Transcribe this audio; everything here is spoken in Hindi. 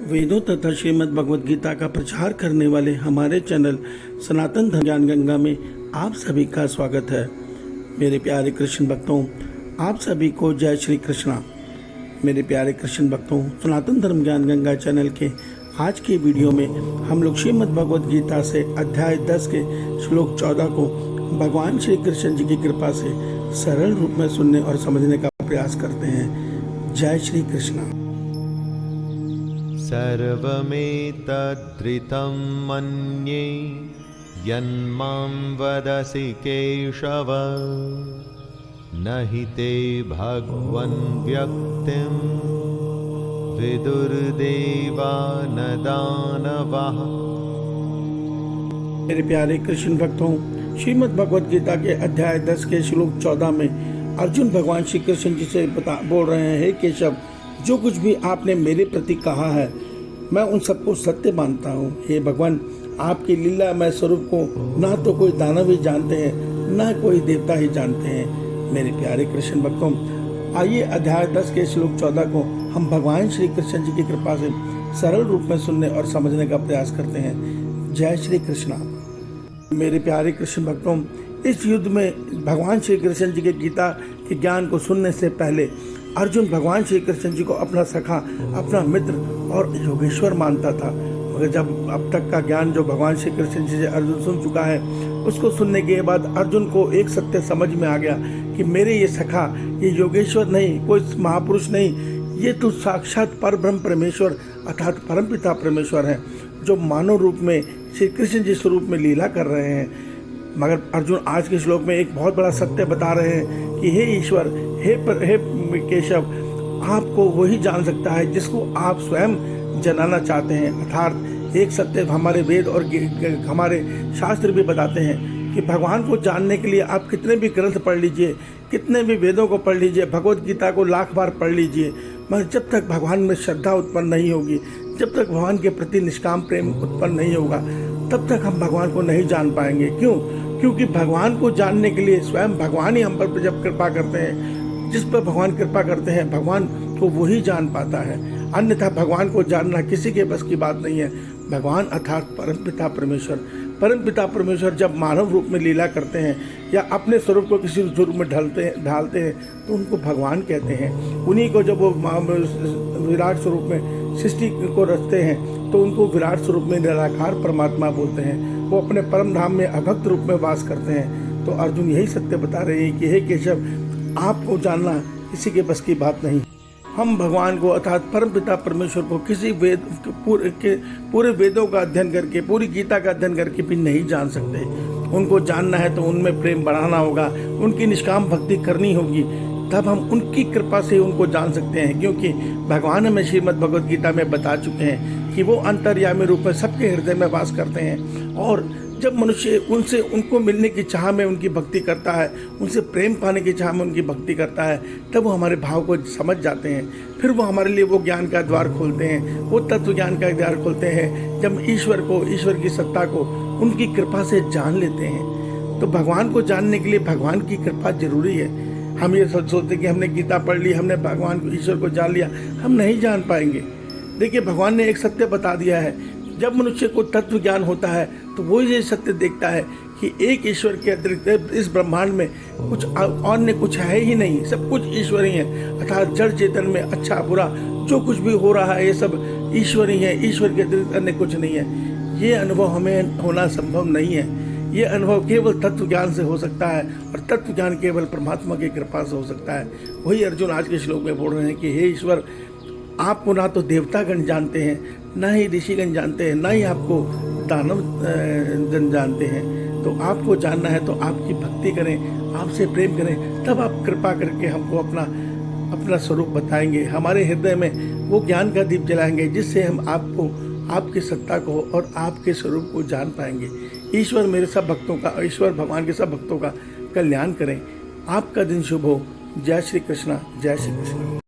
वेदों तथा श्रीमद् भगवद गीता का प्रचार करने वाले हमारे चैनल सनातन धर्म ज्ञान गंगा में आप सभी का स्वागत है। मेरे प्यारे कृष्ण भक्तों, आप सभी को जय श्री कृष्णा। मेरे प्यारे कृष्ण भक्तों, सनातन धर्म ज्ञान गंगा चैनल के आज के वीडियो में हम लोग श्रीमद् भगवद गीता से अध्याय 10 के श्लोक 14 को भगवान श्री कृष्ण जी की कृपा से सरल रूप में सुनने और समझने का प्रयास करते हैं। जय श्री कृष्णा। सर्वमेतद्धृतं मन्ये यन्मां वदसि केशव न हि ते भगवन् व्यक्तिं विदुर्देवा न दानवः। मेरे प्यारे कृष्ण भक्तों, श्रीमद् भगवद गीता के अध्याय 10 के श्लोक 14 में अर्जुन भगवान श्री कृष्ण जी से बोल रहे हैं, हे केशव, जो कुछ भी आपने मेरे प्रति कहा है मैं उन सबको सत्य मानता हूँ। हे भगवान, आपकी लीलामय स्वरूप को ना तो कोई दानव ही जानते हैं, ना कोई देवता ही जानते हैं। मेरे प्यारे कृष्ण भक्तों, आइए अध्याय 10 के श्लोक 14 को हम भगवान श्री कृष्ण जी की कृपा से सरल रूप में सुनने और समझने का प्रयास करते हैं। जय श्री कृष्णा। मेरे प्यारे कृष्ण भक्तों, इस युद्ध में भगवान श्री कृष्ण जी के गीता के ज्ञान को सुनने से पहले अर्जुन भगवान श्री कृष्ण जी को अपना सखा, अपना मित्र और योगेश्वर मानता था। मगर जब अब तक का ज्ञान जो भगवान श्री कृष्ण जी से अर्जुन सुन चुका है, उसको सुनने के बाद अर्जुन को एक सत्य समझ में आ गया कि मेरे ये सखा, ये योगेश्वर नहीं, कोई महापुरुष नहीं, ये तो साक्षात परब्रह्म परमेश्वर अर्थात परमपिता परमेश्वर हैं, जो मानव रूप में श्री कृष्ण जी स्वरूप में लीला कर रहे हैं। मगर अर्जुन आज के श्लोक में एक बहुत बड़ा सत्य बता रहे हैं कि हे ईश्वर, हे केशव, आपको वही जान सकता है जिसको आप स्वयं जनाना चाहते हैं। अर्थात एक सत्य हमारे वेद और हमारे शास्त्र भी बताते हैं कि भगवान को जानने के लिए आप कितने भी ग्रंथ पढ़ लीजिए, कितने भी वेदों को पढ़ लीजिए, भगवद गीता को लाख बार पढ़ लीजिए, मगर जब तक भगवान में श्रद्धा उत्पन्न नहीं होगी, जब तक भगवान के प्रति निष्काम प्रेम उत्पन्न नहीं होगा, तब तक हम भगवान को नहीं जान पाएंगे। क्यों? क्योंकि भगवान को जानने के लिए स्वयं भगवान ही हम पर जब कृपा करते हैं, जिस पर भगवान कृपा करते हैं, भगवान को वही जान पाता है। अन्यथा भगवान को जानना किसी के बस की बात नहीं है। भगवान अर्थात परमपिता परमपिता परमेश्वर जब मानव रूप में लीला करते हैं या अपने स्वरूप को किसी स्वरूप में ढालते हैं तो उनको भगवान कहते हैं। उन्हीं को जब वो विराट स्वरूप में सृष्टि को रचते हैं तो उनको विराट स्वरूप में निराकार परमात्मा बोलते हैं। वो अपने परम धाम में अभक्त रूप में वास करते हैं। तो अर्जुन यही सत्य बता रहे हैं कि हे केशव, आपको जानना किसी के बस की बात नहीं। हम भगवान को अर्थात परमपिता परमेश्वर को किसी वेद पूरे वेदों का अध्ययन करके, पूरी गीता का अध्ययन करके भी नहीं जान सकते। उनको जानना है तो उनमें प्रेम बढ़ाना होगा, उनकी निष्काम भक्ति करनी होगी, तब हम उनकी कृपा से उनको जान सकते हैं। क्योंकि भगवान हमें श्रीमद् भगवद गीता में बता चुके हैं कि वो अंतर्यामी रूप में सबके हृदय में वास करते हैं। और जब मनुष्य उनको मिलने की चाह में उनकी भक्ति करता है, उनसे प्रेम पाने की चाह में उनकी भक्ति करता है, तब वो हमारे भाव को समझ जाते हैं। फिर वो हमारे लिए वो ज्ञान का द्वार खोलते हैं, वो तत्व ज्ञान का द्वार खोलते हैं। जब ईश्वर की सत्ता को उनकी कृपा से जान लेते हैं, तो भगवान को जानने के लिए भगवान की कृपा जरूरी है। हम ये सोचते कि हमने गीता पढ़ ली, हमने भगवान को, ईश्वर को जान लिया, हम नहीं जान पाएंगे। देखिए, भगवान ने एक सत्य बता दिया है। जब मनुष्य को तत्व ज्ञान होता है तो वो ये सत्य देखता है कि एक ईश्वर के अतिरिक्त इस ब्रह्मांड में कुछ अन्य कुछ है ही नहीं, सब कुछ ईश्वर ही है। अर्थात जड़ चेतन में अच्छा बुरा जो कुछ भी हो रहा है, ये सब ईश्वर ही है, ईश्वर के अतिरिक्त अन्य कुछ नहीं है। ये अनुभव हमें होना संभव नहीं है। ये अनुभव केवल तत्व ज्ञान से हो सकता है, और तत्व ज्ञान केवल परमात्मा की कृपा से हो सकता है। वही अर्जुन आज के श्लोक में बोल रहे हैं कि हे ईश्वर, आपको ना तो देवतागण जानते हैं, ना ही ऋषिगण जानते हैं, ना ही आपको दानव जन जानते हैं। तो आपको जानना है तो आपकी भक्ति करें, आपसे प्रेम करें, तब आप कृपा करके हमको अपना स्वरूप बताएंगे। हमारे हृदय में वो ज्ञान का दीप जलाएंगे, जिससे हम आपको, आपकी सत्ता को और आपके स्वरूप को जान पाएंगे। ईश्वर मेरे सब भक्तों का, ईश्वर भगवान के सब भक्तों का कल्याण करें। आपका दिन शुभ हो। जय श्री कृष्णा। जय श्री कृष्ण।